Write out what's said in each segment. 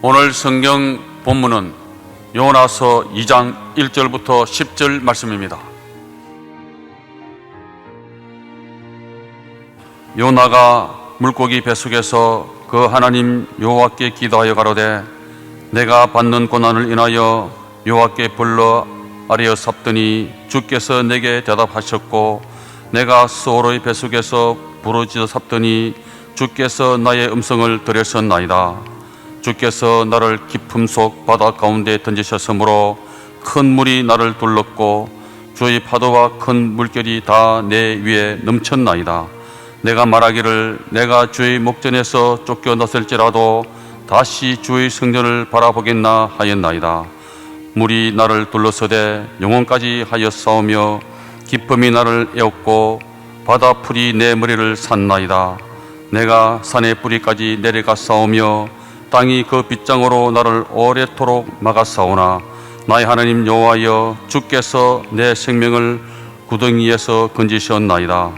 오늘 성경 본문은 요나서 2장 1절부터 10절 말씀입니다. 요나가 물고기 뱃속에서 그 하나님 여호와께 기도하여 가로되 내가 받는 고난을 인하여 여호와께 불러 아뢰어 삽더니 주께서 내게 대답하셨고 내가 수호로의 뱃속에서 부르짖어 삽더니 주께서 나의 음성을 들으셨나이다. 주께서 나를 깊음 속 바다 가운데 던지셨으므로 큰 물이 나를 둘렀고 주의 파도와 큰 물결이 다 내 위에 넘쳤나이다. 내가 말하기를 내가 주의 목전에서 쫓겨났을지라도 다시 주의 성전을 바라보겠나 하였나이다. 물이 나를 둘러서되 영혼까지 하였사오며 기쁨이 나를 에웠고 바다 풀이 내 머리를 샀나이다. 내가 산의 뿌리까지 내려갔사오며 땅이 그 빗장으로 나를 오래도록 막았사오나 나의 하나님 여호와여 주께서 내 생명을 구덩이에서 건지셨나이다.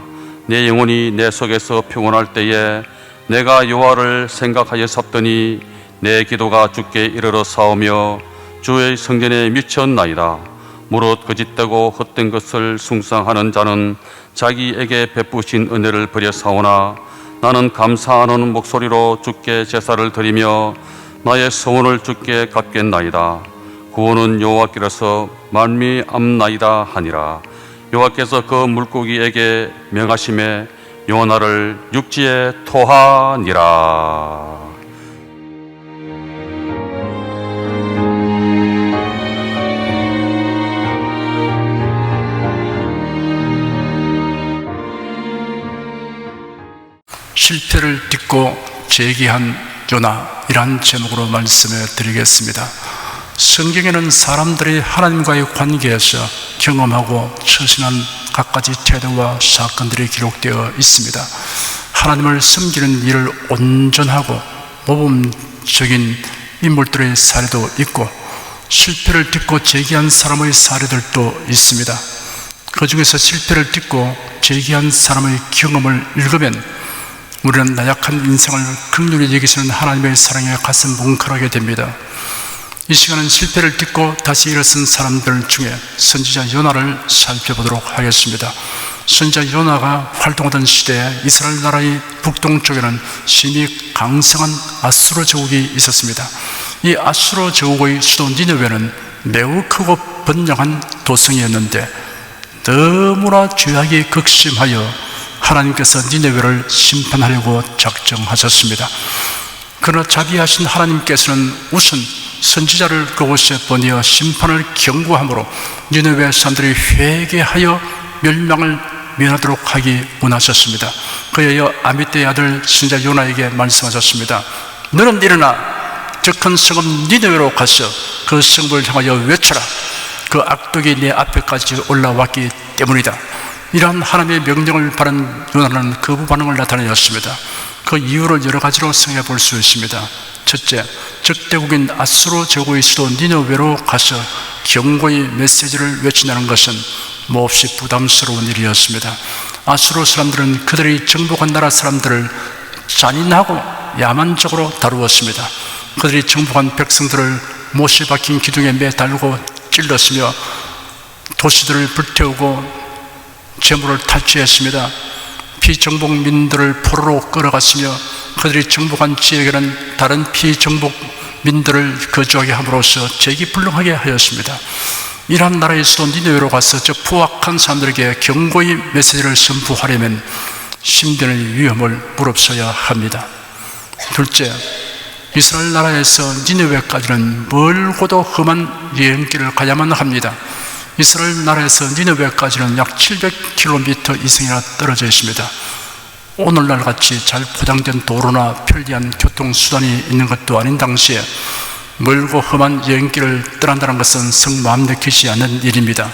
내 영혼이 내 속에서 평온할 때에 내가 여호와를 생각하여 삽더니 내 기도가 주께 이르러 사오며 주의 성전에 미쳤나이다. 무릇 거짓되고 헛된 것을 숭상하는 자는 자기에게 베푸신 은혜를 버려 사오나 나는 감사하는 목소리로 주께 제사를 드리며 나의 소원을 주께 갚겠나이다. 구원은 여호와께로서 말미암나이다 하니라. 여호와께서 그 물고기에게 명하심에 요나를 육지에 토하니라. 실패를 딛고 재기한 요나이란 제목으로 말씀을 드리겠습니다. 성경에는 사람들이 하나님과의 관계에서 경험하고 처신한 갖가지 태도와 사건들이 기록되어 있습니다. 하나님을 섬기는 일을 온전하고 모범적인 인물들의 사례도 있고 실패를 딛고 재기한 사람의 사례들도 있습니다. 그 중에서 실패를 딛고 재기한 사람의 경험을 읽으면 우리는 나약한 인생을 긍휼히 여기시는 하나님의 사랑에 가슴 뭉클하게 됩니다. 이 시간은 실패를 딛고 다시 일어선 사람들 중에 선지자 요나를 살펴보도록 하겠습니다. 선지자 요나가 활동하던 시대에 이스라엘 나라의 북동쪽에는 심히 강성한 아수르 제국이 있었습니다. 이 아수르 제국의 수도 니느웨는 매우 크고 번영한 도성이었는데 너무나 죄악이 극심하여 하나님께서 니느웨를 심판하려고 작정하셨습니다. 그러나 자비하신 하나님께서는 우선 선지자를 그곳에 보내어 심판을 경고함으로 니느웨 사람들이 회개하여 멸망을 면하도록 하기 원하셨습니다. 그에 이어 아미떼의 아들 선지자 요나에게 말씀하셨습니다. 너는 일어나 저 큰 성읍 니느웨로 가서 그 성읍을 향하여 외쳐라. 그 악독이 내 앞에까지 올라왔기 때문이다. 이러한 하나님의 명령을 받은 요나는 거부 반응을 나타내었습니다. 그 이유를 여러 가지로 생각해 볼 수 있습니다. 첫째, 적대국인 아수르 제국의 수도 니느웨로 가서 경고의 메시지를 외친다는 것은 몹시 부담스러운 일이었습니다. 아수르 사람들은 그들이 정복한 나라 사람들을 잔인하고 야만적으로 다루었습니다. 그들이 정복한 백성들을 못이 박힌 기둥에 매달고 찔렀으며 도시들을 불태우고 재물을 탈취했습니다. 피정복민들을 포로로 끌어갔으며 그들이 정복한 지역에는 다른 피정복민들을 거주하게 함으로써 재기불능하게 하였습니다. 이러한 나라의 수도 니느웨로 가서 저 포악한 사람들에게 경고의 메시지를 선포하려면 신변의 위험을 무릅써야 합니다. 둘째, 이스라엘 나라에서 니느웨까지는 멀고도 험한 여행길을 가야만 합니다. 이스라엘 나라에서 니느웨까지는 약 700km 이상이나 떨어져 있습니다. 오늘날 같이 잘 포장된 도로나 편리한 교통수단이 있는 것도 아닌 당시에 멀고 험한 여행길을 떠난다는 것은 성 마음 내키지 않는 일입니다.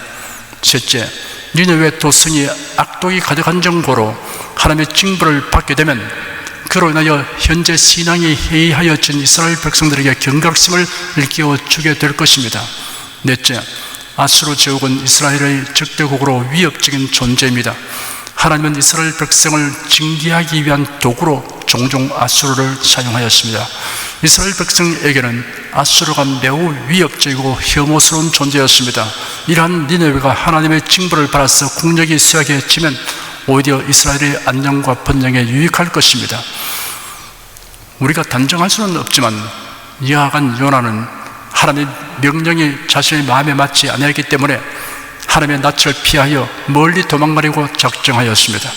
셋째, 니느웨 도성이 악독이 가득한 정도로 하나님의 징벌을 받게 되면 그로 인하여 현재 신앙이 해이하여진 이스라엘 백성들에게 경각심을 일깨워주게 될 것입니다. 넷째, 아수르 제국은 이스라엘의 적대국으로 위협적인 존재입니다. 하나님은 이스라엘 백성을 징계하기 위한 도구로 종종 아수르를 사용하였습니다. 이스라엘 백성에게는 아수르가 매우 위협적이고 혐오스러운 존재였습니다. 이러한 니느웨가 하나님의 징벌을 받아서 국력이 쇠약해지면 오히려 이스라엘의 안녕과 번영에 유익할 것입니다. 우리가 단정할 수는 없지만 이하간 요나는 하나님의 명령이 자신의 마음에 맞지 않았기 때문에 하나님의 낯을 피하여 멀리 도망가려고 작정하였습니다.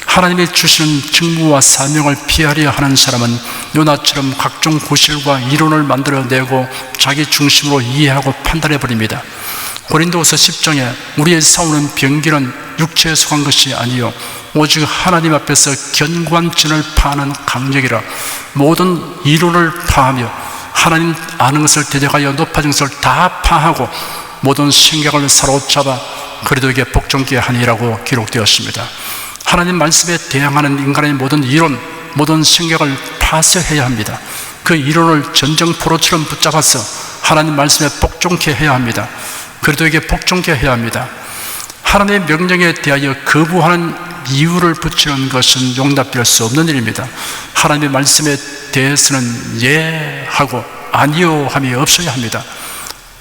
하나님이 주시는 직무와 사명을 피하려 하는 사람은 요나처럼 각종 구실과 이론을 만들어내고 자기 중심으로 이해하고 판단해버립니다. 고린도후서 10장에 우리의 싸우는 병기는 육체에 속한 것이 아니요 오직 하나님 앞에서 견고한 진을 파하는 강력이라. 모든 이론을 파하며 하나님 아는 것을 대적하여 높아진 것을 다 파하고 모든 생각을 사로잡아 그리스도에게 복종케 하니라고 기록되었습니다. 하나님 말씀에 대항하는 인간의 모든 이론, 모든 생각을 파쇄해야 합니다. 그 이론을 전쟁포로처럼 붙잡아서 하나님 말씀에 복종케 해야 합니다. 그리스도에게 복종케 해야 합니다. 하나님의 명령에 대하여 거부하는 이유를 붙이는 것은 용납될 수 없는 일입니다. 하나님의 말씀에 대해서는 예 하고 아니요 함이 없어야 합니다.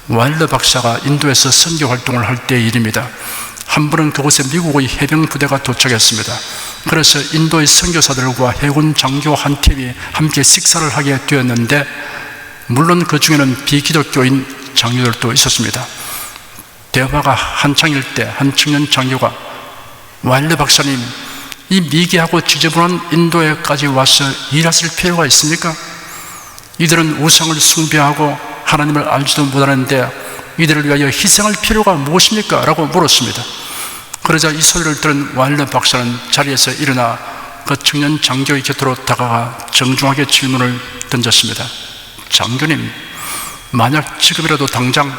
와일러 박사가 인도에서 선교 활동을 할 때의 일입니다. 한 번은 그곳에 미국의 해병 부대가 도착했습니다. 그래서 인도의 선교사들과 해군 장교 한 팀이 함께 식사를 하게 되었는데 물론 그 중에는 비기독교인 장교들도 있었습니다. 대화가 한창일 때 한 청년 장교가 와일러 박사님, 이 미개하고 지저분한 인도에까지 와서 일하실 필요가 있습니까? 이들은 우상을 숭배하고 하나님을 알지도 못하는데 이들을 위하여 희생할 필요가 무엇입니까? 라고 물었습니다. 그러자 이 소리를 들은 와일러 박사는 자리에서 일어나 그 청년 장교의 곁으로 다가가 정중하게 질문을 던졌습니다. 장교님, 만약 지금이라도 당장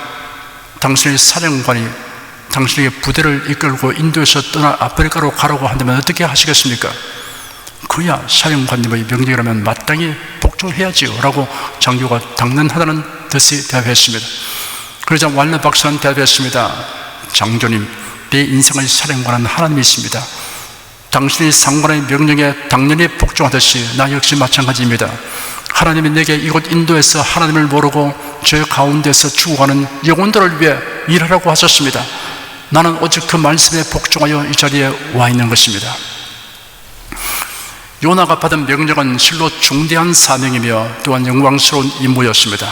당신의 사령관이 당신에게 부대를 이끌고 인도에서 떠나 아프리카로 가라고 한다면 어떻게 하시겠습니까? 그야 사령관님의 명령이라면 마땅히 복종해야지요 라고 장교가 당연하다는 듯이 대답했습니다. 그러자 와일러 박사는 대답했습니다. 장교님, 내 인생의 사령관은 하나님이십니다. 당신의 상관의 명령에 당연히 복종하듯이 나 역시 마찬가지입니다. 하나님이 내게 이곳 인도에서 하나님을 모르고 죄 가운데서 죽어가는 영혼들을 위해 일하라고 하셨습니다. 나는 오직 그 말씀에 복종하여 이 자리에 와 있는 것입니다. 요나가 받은 명령은 실로 중대한 사명이며 또한 영광스러운 임무였습니다.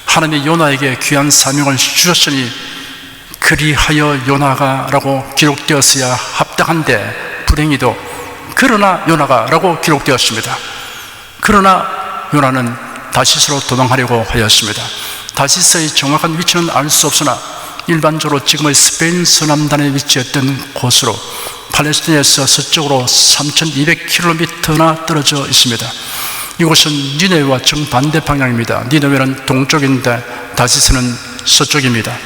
하나님이 요나에게 귀한 사명을 주셨으니 그리하여 요나가 라고 기록되었어야 합당한데 불행히도 그러나 요나가 라고 기록되었습니다. 그러나 요나는 다시스로 도망하려고 하였습니다. 다시스의 정확한 위치는 알 수 없으나 일반적으로 지금의 스페인 서남단에 위치했던 곳으로 팔레스틴에서 서쪽으로 3200km나 떨어져 있습니다. 이곳은 니네웨와 정반대 방향입니다. 니네웨는 동쪽인데 다시스는 서쪽입니다.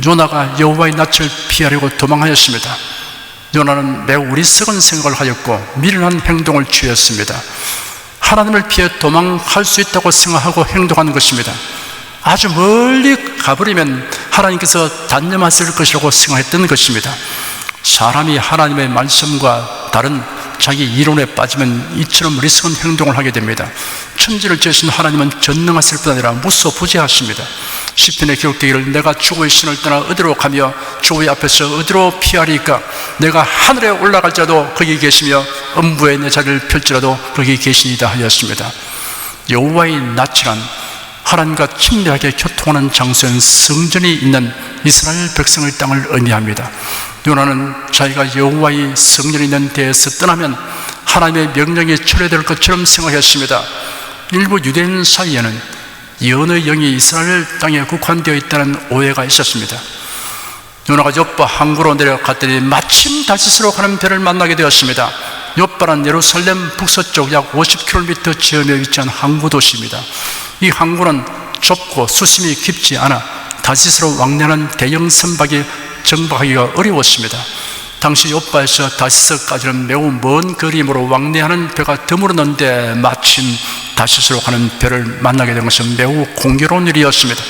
요나가 여호와의 낯을 피하려고 도망하였습니다. 요나는 매우 어리석은 생각을 하였고 미련한 행동을 취했습니다. 하나님을 피해 도망할 수 있다고 생각하고 행동한 것입니다. 아주 멀리 가버리면 하나님께서 단념하실 것이라고 생각했던 것입니다. 사람이 하나님의 말씀과 다른 자기 이론에 빠지면 이처럼 어리석은 행동을 하게 됩니다. 천지를 지으신 하나님은 전능하실 뿐 아니라 무소부재하십니다. 시편에 기록되기를 내가 주의 신을 떠나 어디로 가며 주의 앞에서 어디로 피하리까? 내가 하늘에 올라갈지라도 거기 계시며 음부에 내 자리를 펼지라도 거기 계시니이다 하였습니다. 여호와의 낯이란 하나님과 친밀하게 교통하는 장소엔 성전이 있는 이스라엘 백성의 땅을 의미합니다. 요나는 자기가 여호와의 성전이 있는 데에서 떠나면 하나님의 명령이 철회될 것처럼 생각했습니다. 일부 유대인 사이에는 예언의 영이 이스라엘 땅에 국한되어 있다는 오해가 있었습니다. 요나가 요빠 항구로 내려갔더니 마침 다시스로 가는 배를 만나게 되었습니다. 요빠는 예루살렘 북서쪽 약 50km 지점에 위치한 항구 도시입니다. 이 항구는 좁고 수심이 깊지 않아 다시스로 왕래하는 대형 선박이 정박하기가 어려웠습니다. 당시 요빠에서 다시스까지는 매우 먼 거리이므로 왕래하는 배가 드물었는데 마침 다시스로 가는 배를 만나게 된 것은 매우 공교로운 일이었습니다.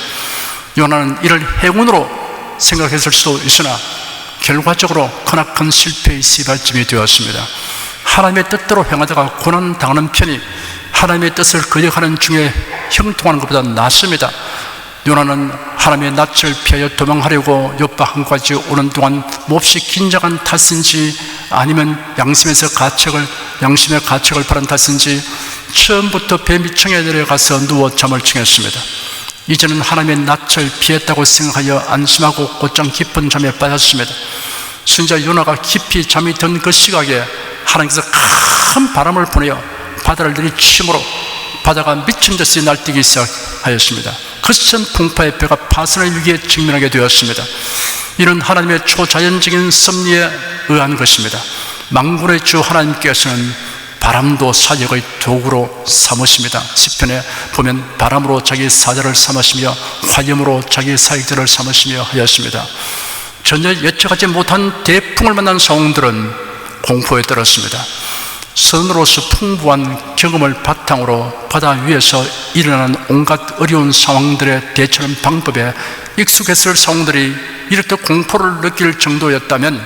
요나는 이를 행운으로 생각했을 수도 있으나 결과적으로 크나큰 실패의 시발점이 되었습니다. 하나님의 뜻대로 행하다가 고난당하는 편이 하나님의 뜻을 거역하는 중에 형통하는 것보다 낫습니다. 요나는 하나님의 낯을 피하여 도망하려고 요파 한까지 오는 동안 몹시 긴장한 탓인지 아니면 양심의 가책을 바란 탓인지 처음부터 배 밑층에 내려가서 누워 잠을 청했습니다. 이제는 하나님의 낯을 피했다고 생각하여 안심하고 곧장 깊은 잠에 빠졌습니다. 선지자 요나가 깊이 잠이 든 그 시각에 하나님께서 큰 바람을 보내어 바다를 내리침으로 바다가 미친 듯이 날뛰기 시작하였습니다. 거센 풍파의 배가 파선의 위기에 직면하게 되었습니다. 이는 하나님의 초자연적인 섭리에 의한 것입니다. 만군의 주 하나님께서는 바람도 사역의 도구로 삼으십니다. 시편에 보면 바람으로 자기 사자를 삼으시며 화염으로 자기 사역자를 삼으시며 하였습니다. 전혀 예측하지 못한 대풍을 만난 성들은 공포에 떨었습니다. 선으로서 풍부한 경험을 바탕으로 바다 위에서 일어나는 온갖 어려운 상황들에 대처하는 방법에 익숙했을 성들이 이렇게 공포를 느낄 정도였다면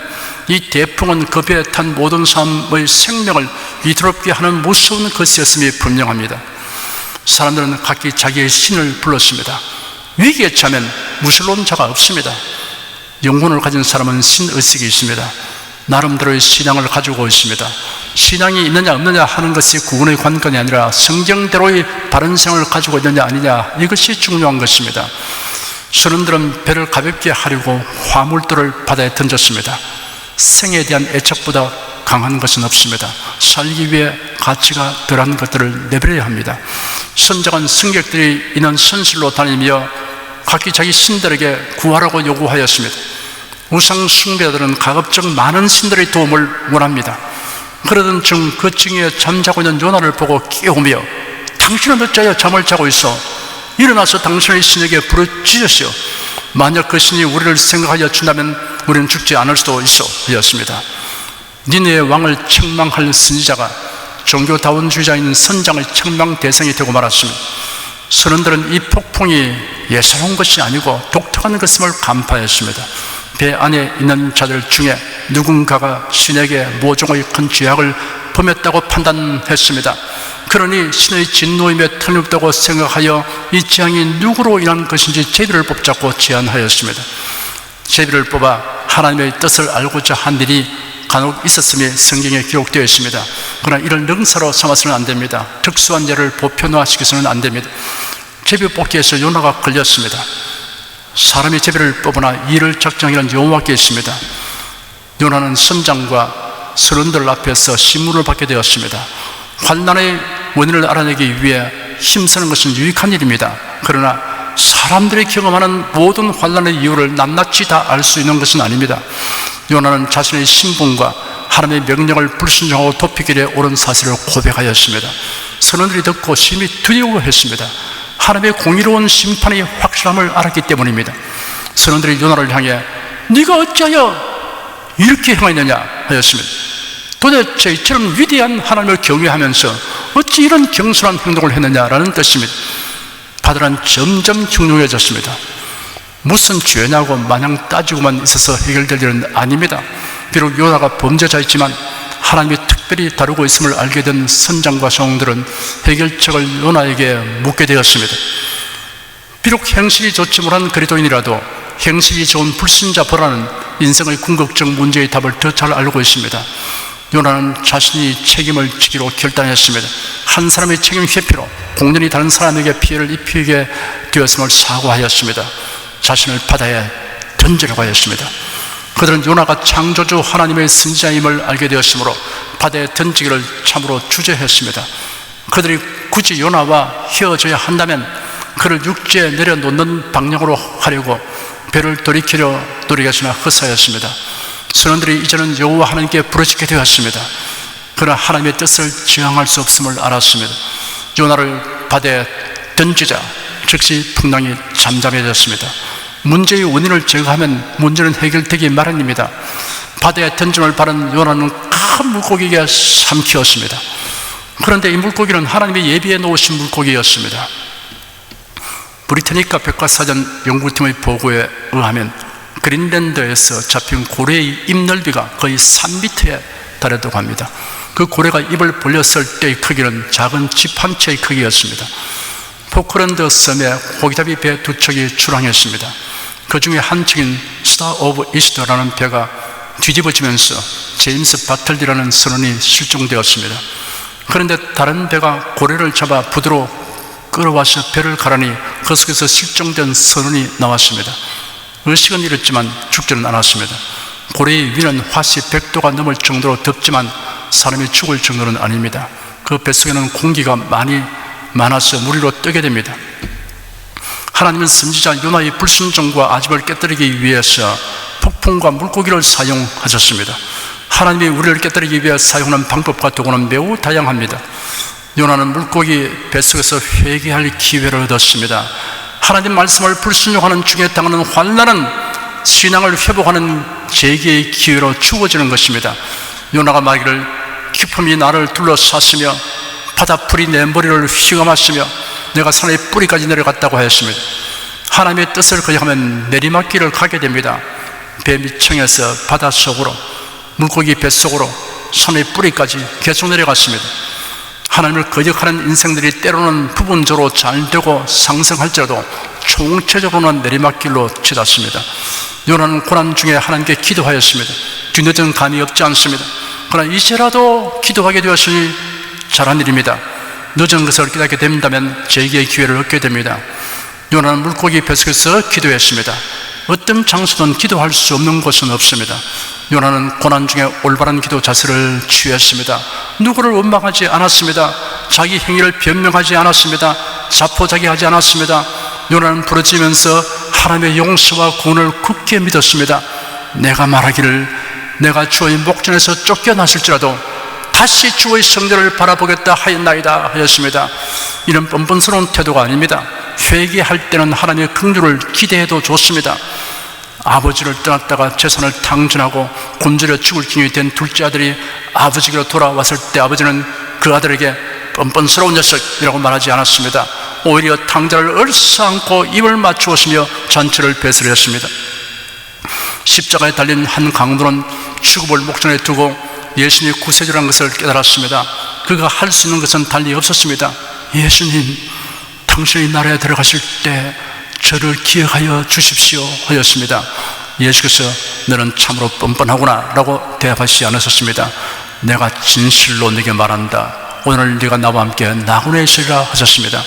이 대풍은 그 배에 탄 모든 사람의 생명을 위태롭게 하는 무서운 것이었음이 분명합니다. 사람들은 각기 자기의 신을 불렀습니다. 위기에 처하면 무술로는 자가 없습니다. 영혼을 가진 사람은 신의식이 있습니다. 나름대로의 신앙을 가지고 있습니다. 신앙이 있느냐 없느냐 하는 것이 구원의 관건이 아니라 성경대로의 바른 생활을 가지고 있느냐 아니냐, 이것이 중요한 것입니다. 선원들은 배를 가볍게 하려고 화물들을 바다에 던졌습니다. 생에 대한 애착보다 강한 것은 없습니다. 살기 위해 가치가 덜한 것들을 내버려야 합니다. 선장한 승객들이 있는 선실로 다니며 각기 자기 신들에게 구하라고 요구하였습니다. 우상 숭배자들은 가급적 많은 신들의 도움을 원합니다. 그러던 중 그 층에 잠자고 있는 요나를 보고 깨우며 당신은 어찌하여 잠을 자고 있어? 일어나서 당신의 신에게 부르짖으시오. 만약 그 신이 우리를 생각하여 준다면 우리는 죽지 않을 수도 있어 하였습니다. 니네의 왕을 책망할 선지자가 종교다원주의자인 선장의 책망 대상이 되고 말았습니다. 선원들은 이 폭풍이 예사로운 것이 아니고 독특한 것임을 간파했습니다. 배 안에 있는 자들 중에 누군가가 신에게 모종의 큰 죄악을 범했다고 판단했습니다. 그러니 신의 진노임에 틀림없다고 생각하여 이 재앙이 누구로 인한 것인지 제비를 뽑자고 제안하였습니다. 제비를 뽑아 하나님의 뜻을 알고자 한 일이 간혹 있었음이 성경에 기록되어 있습니다. 그러나 이를 능사로 삼아서는 안 됩니다. 특수한 예를 보편화시켜서는 안 됩니다. 제비 뽑기에서 요나가 걸렸습니다. 사람이 제비를 뽑으나 이를 작정하는 여호와께 있습니다. 요나는 선장과 선원들 앞에서 신문을 받게 되었습니다. 환난의 원인을 알아내기 위해 힘쓰는 것은 유익한 일입니다. 그러나 사람들이 경험하는 모든 환난의 이유를 낱낱이 다 알 수 있는 것은 아닙니다. 요나는 자신의 신분과 하나님의 명령을 불순종하고 도피길에 옳은 사실을 고백하였습니다. 선원들이 듣고 심히 두려워했습니다. 하나님의 공의로운 심판의 확실함을 알았기 때문입니다. 선원들이 요나를 향해 네가 어찌하여 이렇게 행하느냐 하였습니다. 도대체 이처럼 위대한 하나님을 경외하면서 어찌 이런 경솔한 행동을 했느냐라는 뜻입니다. 바다는 점점 흉흉해졌습니다. 무슨 죄냐고 마냥 따지고만 있어서 해결될 일은 아닙니다. 비록 요나가 범죄자였지만 하나님이 특별히 다루고 있음을 알게 된 선장과 성들은 해결책을 요나에게 묻게 되었습니다. 비록 행실이 좋지 못한 그리스도인이라도 행실이 좋은 불신자보다는 인생의 궁극적 문제의 답을 더 잘 알고 있습니다. 요나는 자신이 책임을 지기로 결단했습니다. 한 사람의 책임 회피로 공연히 다른 사람에게 피해를 입히게 되었음을 사과하였습니다. 자신을 바다에 던지려고 하였습니다. 그들은 요나가 창조주 하나님의 선지자임을 알게 되었으므로 바다에 던지기를 참으로 주저했습니다. 그들이 굳이 요나와 헤어져야 한다면 그를 육지에 내려놓는 방향으로 하려고 배를 돌이키려 노력했으나 헛사였습니다. 선원들이 이제는 여호와 하나님께 부르짖게 되었습니다. 그러나 하나님의 뜻을 지향할 수 없음을 알았습니다. 요나를 바다에 던지자 즉시 풍랑이 잠잠해졌습니다. 문제의 원인을 제거하면 문제는 해결되기 마련입니다. 바다에 던짐을 바른 요나는 큰 물고기가 삼키었습니다. 그런데 이 물고기는 하나님이 예비해 놓으신 물고기였습니다. 브리타니카 백과사전 연구팀의 보고에 의하면 그린랜드에서 잡힌 고래의 입 넓이가 거의 3m에 달했다고 합니다. 그 고래가 입을 벌렸을 때의 크기는 작은 집 한 채의 크기였습니다. 포클랜드 섬에 호기잡이 배 두 척이 출항했습니다. 그 중에 한 척인 스타 오브 이스트라는 배가 뒤집어지면서 제임스 바틀리라는 선원이 실종되었습니다. 그런데 다른 배가 고래를 잡아 부두로 끌어와서 배를 가라니 그 속에서 실종된 선원이 나왔습니다. 의식은 잃었지만 죽지는 않았습니다. 고래의 위는 화씨 100도가 넘을 정도로 덥지만 사람이 죽을 정도는 아닙니다. 그 뱃속에는 공기가 많아서 무리로 뜨게 됩니다. 하나님은 선지자 요나의 불순종과 아집을 깨뜨리기 위해서 폭풍과 물고기를 사용하셨습니다. 하나님이 우리를 깨뜨리기 위해 사용하는 방법과 도구는 매우 다양합니다. 요나는 물고기 뱃속에서 회개할 기회를 얻었습니다. 하나님 말씀을 불순종하는 중에 당하는 환난은 신앙을 회복하는 재기의 기회로 주어지는 것입니다. 요나가 말하기를 기품이 나를 둘러쌌으며 바다풀이 내 머리를 휘감았으며 내가 산의 뿌리까지 내려갔다고 하였습니다. 하나님의 뜻을 거역하면 내리막길을 가게 됩니다. 배 밑층에서 바닷속으로 물고기 뱃속으로 산의 뿌리까지 계속 내려갔습니다. 하나님을 거역하는 인생들이 때로는 부분적으로 잘 되고 상승할지라도 총체적으로는 내리막길로 치닫습니다. 요나는 고난 중에 하나님께 기도하였습니다. 뒤늦은 감이 없지 않습니다. 그러나 이제라도 기도하게 되었으니 잘한 일입니다. 늦은 것을 깨닫게 된다면 재기의 기회를 얻게 됩니다. 요나는 물고기 뱃속에서 기도했습니다. 어떤 장소든 기도할 수 없는 곳은 없습니다. 요나는 고난 중에 올바른 기도 자세를 취했습니다. 누구를 원망하지 않았습니다. 자기 행위를 변명하지 않았습니다. 자포자기하지 않았습니다. 요나는 부르짖으면서 하나님의 용서와 구원을 굳게 믿었습니다. 내가 말하기를 내가 주의 목전에서 쫓겨났을지라도 다시 주의 성전을 바라보겠다 하였나이다 하였습니다. 이런 뻔뻔스러운 태도가 아닙니다. 회개할 때는 하나님의 긍휼을 기대해도 좋습니다. 아버지를 떠났다가 재산을 탕진하고 곤절해 죽을 지경이 된 둘째 아들이 아버지께로 돌아왔을 때 아버지는 그 아들에게 뻔뻔스러운 녀석이라고 말하지 않았습니다. 오히려 탕자를 얼싸안고 입을 맞추었으며 잔치를 배설했습니다. 십자가에 달린 한 강도는 죽음을 목전에 두고 예수님이 구세주라는 것을 깨달았습니다. 그가 할 수 있는 것은 달리 없었습니다. 예수님, 당신이 나라에 들어가실 때 저를 기억하여 주십시오 하였습니다. 예수께서 너는 참으로 뻔뻔하구나 라고 대답하시지 않으셨습니다. 내가 진실로 네게 말한다. 오늘 네가 나와 함께 나그네에 있으리라 하셨습니다.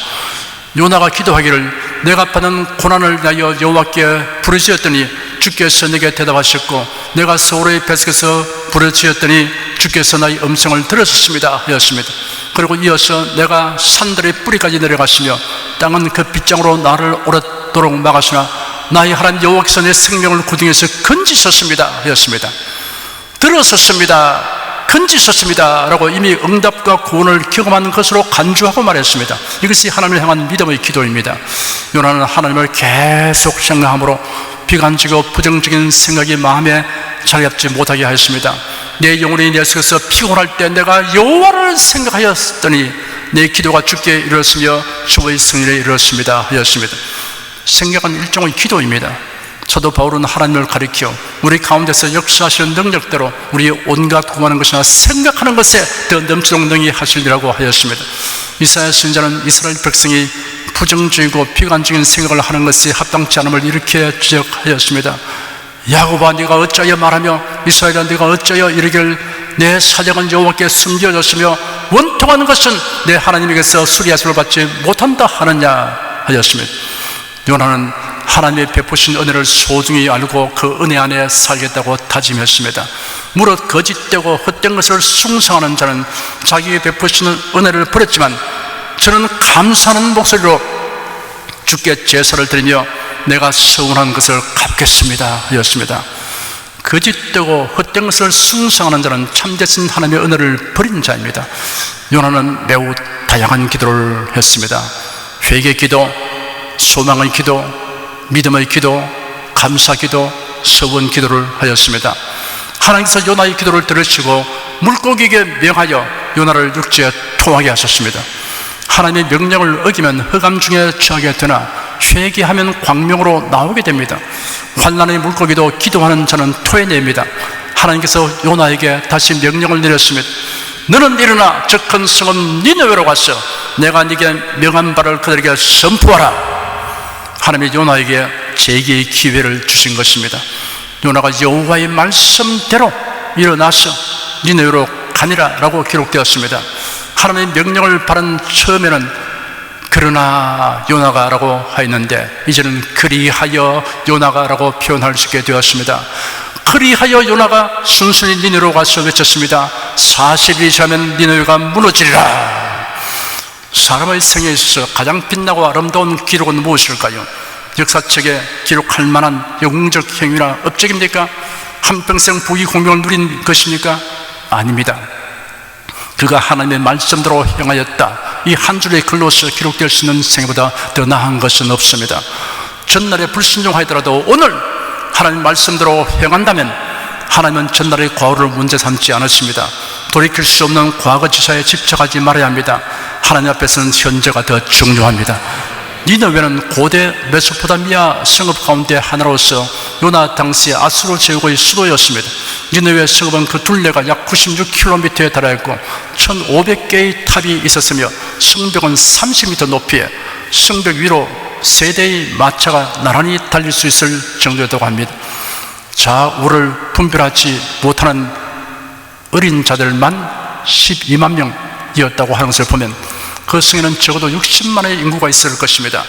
요나가 기도하기를 내가 받은 고난을 위하여 여호와께 부르짖었더니 주께서 내게 대답하셨고 내가 서로의 뱃속에서 부르짖었더니 주께서 나의 음성을 들으셨습니다 하였습니다. 그리고 이어서 내가 산들의 뿌리까지 내려갔으며 땅은 그 빗장으로 나를 오랫도록 막았으나 나의 하나님 여호와께서 내 생명을 구덩이에서 건지셨습니다 하였습니다. 들었었습니다. 건지셨습니다 라고 이미 응답과 구원을 경험한 것으로 간주하고 말했습니다. 이것이 하나님을 향한 믿음의 기도입니다. 요나는 하나님을 계속 생각함으로 비관적이고 부정적인 생각이 마음에 자리 잡지 못하게 하였습니다. 내 영혼이 내 속에서 피곤할 때 내가 여호와를 생각하였더니 내 기도가 주께 이르렀으며 주의 승리에 이르렀습니다 하였습니다. 생각은 일종의 기도입니다. 사도 바울은 하나님을 가리켜 우리 가운데서 역사하시는 능력대로 우리의 온갖 구하는 것이나 생각하는 것에 더 넘치도록 능히 하시리라고 하였습니다. 이사야 선지자는 이스라엘 백성이 부정적이고 비관적인 생각을 하는 것이 합당치 않음을 이렇게 지적하였습니다. 야곱아 네가 어찌하여 말하며 이스라엘아 네가 어찌하여 이르기를 내 사정은 여호와께 숨겨졌으며 원통하는 것은 내 하나님에게서 수리하심을 받지 못한다 하느냐 하였습니다. 요나는 하나님의 베푸신 은혜를 소중히 알고 그 은혜 안에 살겠다고 다짐했습니다. 무릇 거짓되고 헛된 것을 숭상하는 자는 자기의 베푸시는 은혜를 버렸지만 저는 감사하는 목소리로 주께 제사를 드리며 내가 서운한 것을 갚겠습니다 하였습니다. 거짓되고 헛된 것을 숭상하는 자는 참되신 하나님의 은혜를 버린 자입니다. 요나는 매우 다양한 기도를 했습니다. 회개 기도, 소망의 기도, 믿음의 기도, 감사 기도, 서원 기도를 하였습니다. 하나님께서 요나의 기도를 들으시고 물고기에게 명하여 요나를 육지에 토하게 하셨습니다. 하나님의 명령을 어기면 흑암 중에 처하게 되나 회개하면 광명으로 나오게 됩니다. 환난의 물고기도 기도하는 자는 토해냅니다. 하나님께서 요나에게 다시 명령을 내렸습니다. 너는 일어나 저 큰 성읍 니느웨로 가서 내가 네게 명한 바를 그들에게 선포하라. 하나님이 요나에게 재기의 기회를 주신 것입니다. 요나가 여호와의 말씀대로 일어나서 니느웨로 가니라 라고 기록되었습니다. 하나님의 명령을 받은 처음에는 그러나 요나가 라고 하였는데 이제는 그리하여 요나가 라고 표현할 수 있게 되었습니다. 그리하여 요나가 순순히 니느웨로 가서 외쳤습니다. 40일이 지나면 니느웨가 무너지리라. 사람의 생애에 있어서 가장 빛나고 아름다운 기록은 무엇일까요? 역사책에 기록할 만한 영웅적 행위나 업적입니까? 한평생 부귀 공명을 누린 것입니까? 아닙니다. 그가 하나님의 말씀대로 행하였다, 이 한 줄의 글로서 기록될 수 있는 생애보다 더 나은 것은 없습니다. 전날에 불순종하더라도 오늘 하나님 말씀대로 행한다면 하나님은 전날의 과오를 문제 삼지 않으십니다. 돌이킬 수 없는 과거지사에 집착하지 말아야 합니다. 하나님 앞에서는 현재가 더 중요합니다. 니느웨는 고대 메소포타미아 성읍 가운데 하나로서 요나 당시 아수르 제국의 수도였습니다. 니느웨 성읍은 그 둘레가 약 96km에 달하였고 1500개의 탑이 있었으며 성벽은 30m 높이에 성벽 위로 3대의 마차가 나란히 달릴 수 있을 정도였다고 합니다. 좌우를 분별하지 못하는 어린 자들만 12만 명이었다고 하는 것을 보면 그 성에는 적어도 60만의 인구가 있을 것입니다.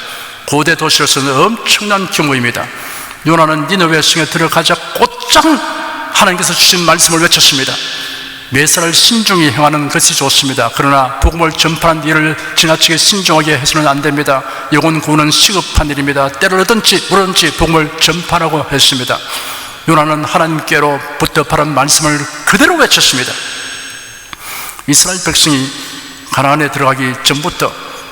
고대 도시로서는 엄청난 규모입니다. 요나는 니느웨 성에 들어가자 곧장 하나님께서 주신 말씀을 외쳤습니다. 매사를 신중히 행하는 것이 좋습니다. 그러나 복음을 전파하는 일을 지나치게 신중하게 해서는 안 됩니다. 영혼 구원은 시급한 일입니다. 때로든지 물든지 복음을 전파하라고 했습니다. 요나는 하나님께로부터 받은 말씀을 그대로 외쳤습니다. 이스라엘 백성이 가나안에 들어가기 전부터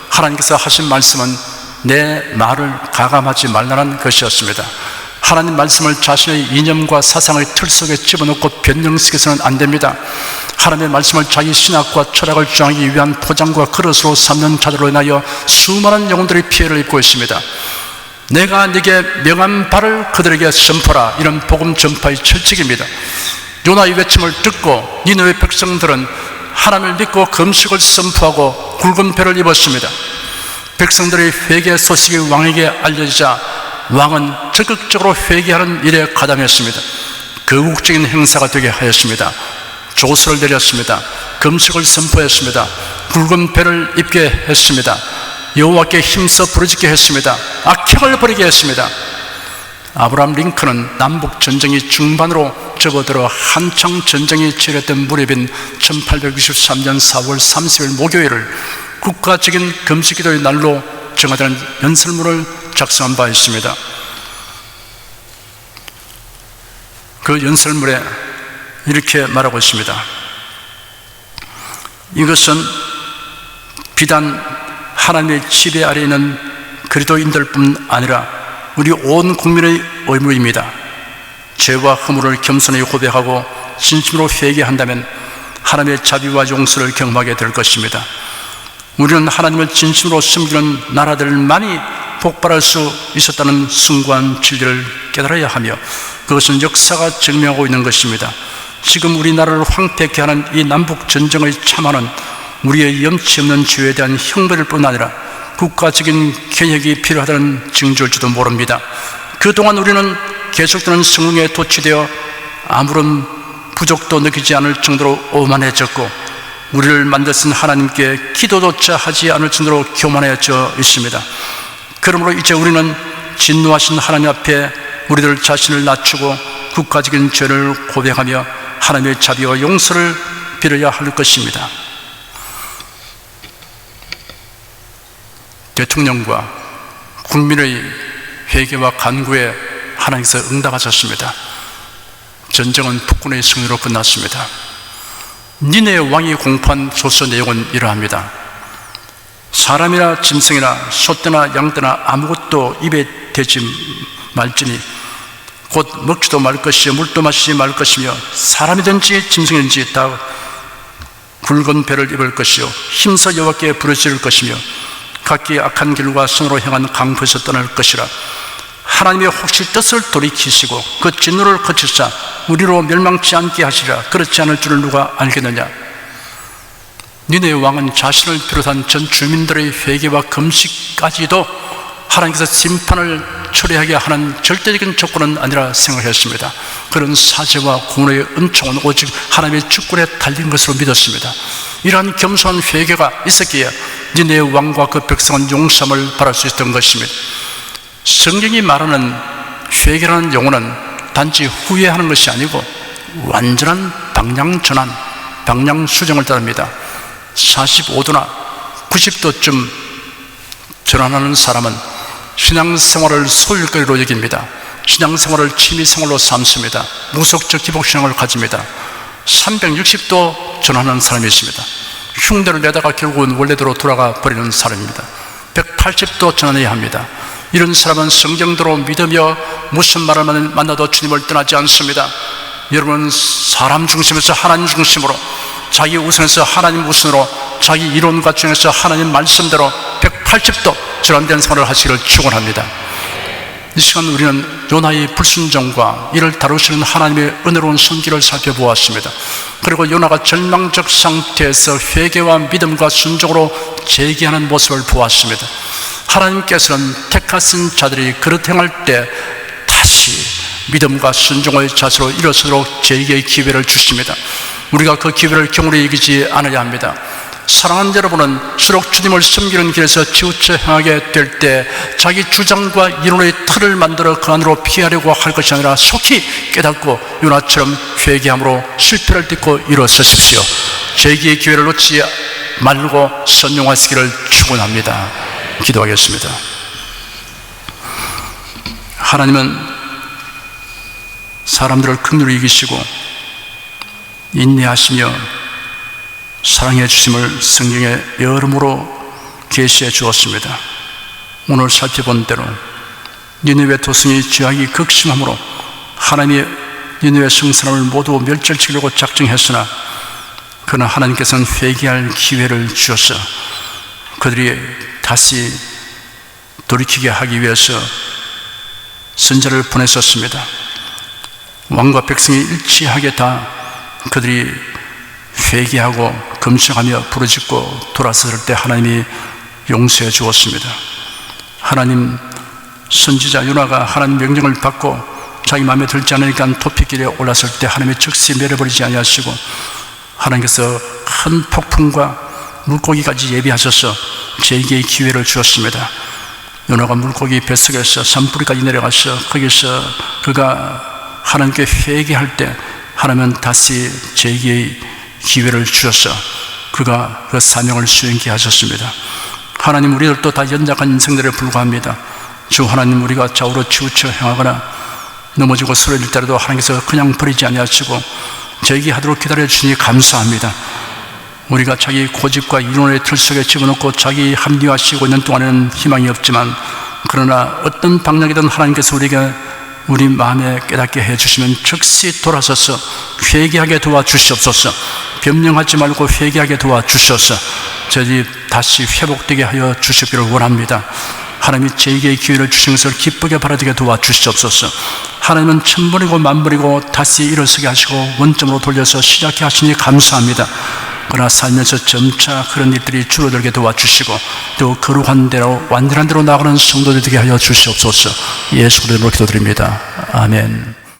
하나님께서 하신 말씀은 내 말을 가감하지 말라는 것이었습니다. 하나님 말씀을 자신의 이념과 사상의 틀 속에 집어넣고 변형시켜서는 안 됩니다. 하나님의 말씀을 자기 신학과 철학을 주장하기 위한 포장과 그릇으로 삼는 자들로 인하여 수많은 영혼들이 피해를 입고 있습니다. 내가 네게 명한 바를 그들에게 선포하라, 이런 복음 전파의 철칙입니다. 요나의 외침을 듣고 니느웨 백성들은 하나님을 믿고 금식을 선포하고 굵은 배를 입었습니다. 백성들의 회개 소식이 왕에게 알려지자 왕은 적극적으로 회개하는 일에 가담했습니다. 거국적인 행사가 되게 하였습니다. 조서를 내렸습니다. 금식을 선포했습니다. 굵은 배를 입게 했습니다. 여호와께 힘써 부르짖게 했습니다. 악행을 버리게 했습니다. 아브라함 링컨은 남북 전쟁이 중반으로 접어들어 한창 전쟁이 치열했던 무렵인 1863년 4월 30일 목요일을 국가적인 금식기도의 날로 정하자는 연설문을 작성한 바 있습니다. 그 연설문에 이렇게 말하고 있습니다. 이것은 비단 하나님의 지배 아래 있는 그리스도인들뿐 아니라 우리 온 국민의 의무입니다. 죄와 허물을 겸손히 고백하고 진심으로 회개한다면 하나님의 자비와 용서를 경험하게 될 것입니다. 우리는 하나님을 진심으로 섬기는 나라들만이 복발할 수 있었다는 숭고한 진리를 깨달아야 하며 그것은 역사가 증명하고 있는 것입니다. 지금 우리나라를 황폐케 하는 이 남북 전쟁의 참화는 우리의 염치 없는 죄에 대한 형벌일 뿐 아니라 국가적인 개혁이 필요하다는 징조일지도 모릅니다. 그동안 우리는 계속되는 성공에 도취되어 아무런 부족도 느끼지 않을 정도로 오만해졌고 우리를 만드신 하나님께 기도조차 하지 않을 정도로 교만해져 있습니다. 그러므로 이제 우리는 진노하신 하나님 앞에 우리들 자신을 낮추고 국가적인 죄를 고백하며 하나님의 자비와 용서를 빌어야 할 것입니다. 대통령과 국민의 회개와 간구에 하나님께서 응답하셨습니다. 전쟁은 북군의 승리로 끝났습니다. 니네 왕이 공포한 조서 내용은 이러합니다. 사람이나 짐승이나 소떼나 양떼나 아무것도 입에 대지 말지니 곧 먹지도 말 것이요 물도 마시지 말 것이며 사람이든지 짐승이든지 다 굵은 배를 입을 것이요 힘써 여호와께 부르짖을 것이며 각기 악한 길과 선으로 향한 강포에서 떠날 것이라. 하나님의 혹시 뜻을 돌이키시고 그 진노를 거치사 우리로 멸망치 않게 하시리라. 그렇지 않을 줄을 누가 알겠느냐. 니네 왕은 자신을 비롯한 전 주민들의 회개와 금식까지도 하나님께서 심판을 처리하게 하는 절대적인 조건은 아니라 생각했습니다. 그런 사죄와 공로의 은총은 오직 하나님의 주권에 달린 것으로 믿었습니다. 이러한 겸손한 회개가 있었기에 니네 왕과 그 백성은 용서함을 바랄 수 있었던 것입니다. 성경이 말하는 회개라는 용어는 단지 후회하는 것이 아니고 완전한 방향전환, 방향수정을 따릅니다. 45도나 90도쯤 전환하는 사람은 신앙생활을 소일거리로 여깁니다. 신앙생활을 취미생활로 삼습니다. 무속적 기복신앙을 가집니다. 360도 전환하는 사람이 있습니다. 흉내를 내다가 결국은 원래대로 돌아가 버리는 사람입니다. 180도 전환해야 합니다. 이런 사람은 성경대로 믿으며 무슨 말을 만나도 주님을 떠나지 않습니다. 여러분은 사람 중심에서 하나님 중심으로, 자기 우선에서 하나님 우선으로, 자기 이론과 중에서 하나님 말씀대로 180도 전환된 생활을 하시기를 축원합니다. 이 시간 우리는 요나의 불순종과 이를 다루시는 하나님의 은혜로운 손길을 살펴보았습니다. 그리고 요나가 절망적 상태에서 회개와 믿음과 순종으로 재기하는 모습을 보았습니다. 하나님께서는 택하신 자들이 그릇 행할 때 다시 믿음과 순종의 자세로 일어서도록 재기의 기회를 주십니다. 우리가 그 기회를 경홀히 여기지 않아야 합니다. 사랑하는 여러분은 수록 주님을 섬기는 길에서 치우쳐 행하게 될 때 자기 주장과 이론의 틀을 만들어 그 안으로 피하려고 할 것이 아니라 속히 깨닫고 요나처럼 회개함으로 실패를 딛고 일어서십시오. 재기의 기회를 놓지 말고 선용하시기를 축원합니다. 기도하겠습니다. 하나님은 사람들을 긍휼히 여기시고 인내하시며 사랑해 주심을 성경에 여러모로 계시해 주었습니다. 오늘 살펴본 대로 니느웨 도성이 죄악이 극심함으로 하나님의 니느웨 성사람을 모두 멸절시키려고 작정했으나 그러나 하나님께서는 회개할 기회를 주셔서 그들이 다시 돌이키게 하기 위해서 선자를 보냈었습니다. 왕과 백성이 일치하게 다 그들이 회개하고 금식하며 부르짖고 돌아섰을 때 하나님이 용서해 주었습니다. 하나님, 선지자 요나가 하나님 명령을 받고 자기 마음에 들지 않으니까 토픽길에 올랐을 때 하나님이 즉시 내려버리지 아니하시고 하나님께서 큰 폭풍과 물고기까지 예비하셔서 재기의 기회를 주었습니다. 요나가 물고기 뱃속에서 산불이까지 내려가서 거기서 그가 하나님께 회개할 때 하나님은 다시 재기의 기회를 주셔서 그가 그 사명을 수행케 하셨습니다. 하나님, 우리들도 다 연약한 인생들에 불과합니다. 주 하나님, 우리가 좌우로 치우쳐 행하거나 넘어지고 쓰러질 때라도 하나님께서 그냥 버리지 아니하시고 재기하도록 기다려 주시니 감사합니다. 우리가 자기 고집과 이론의 틀 속에 집어넣고 자기 합리화시키고 있는 동안에는 희망이 없지만 그러나 어떤 방향이든 하나님께서 우리에게 우리 마음에 깨닫게 해주시면 즉시 돌아서서 회개하게 도와주시옵소서. 변명하지 말고 회개하게 도와주셔서 저희 다시 회복되게 하여 주시기를 원합니다. 하나님이 재기의 기회를 주신 것을 기쁘게 바라되게 도와주시옵소서. 하나님은 천번이고 만번이고 다시 일어서게 하시고 원점으로 돌려서 시작해 하시니 감사합니다. 그러나 살면서 점차 그런 일들이 줄어들게 도와주시고 또 거룩한 대로 완전한 대로 나아가는 성도들 되게 하여 주시옵소서. 예수 그리스도로 기도드립니다. 아멘.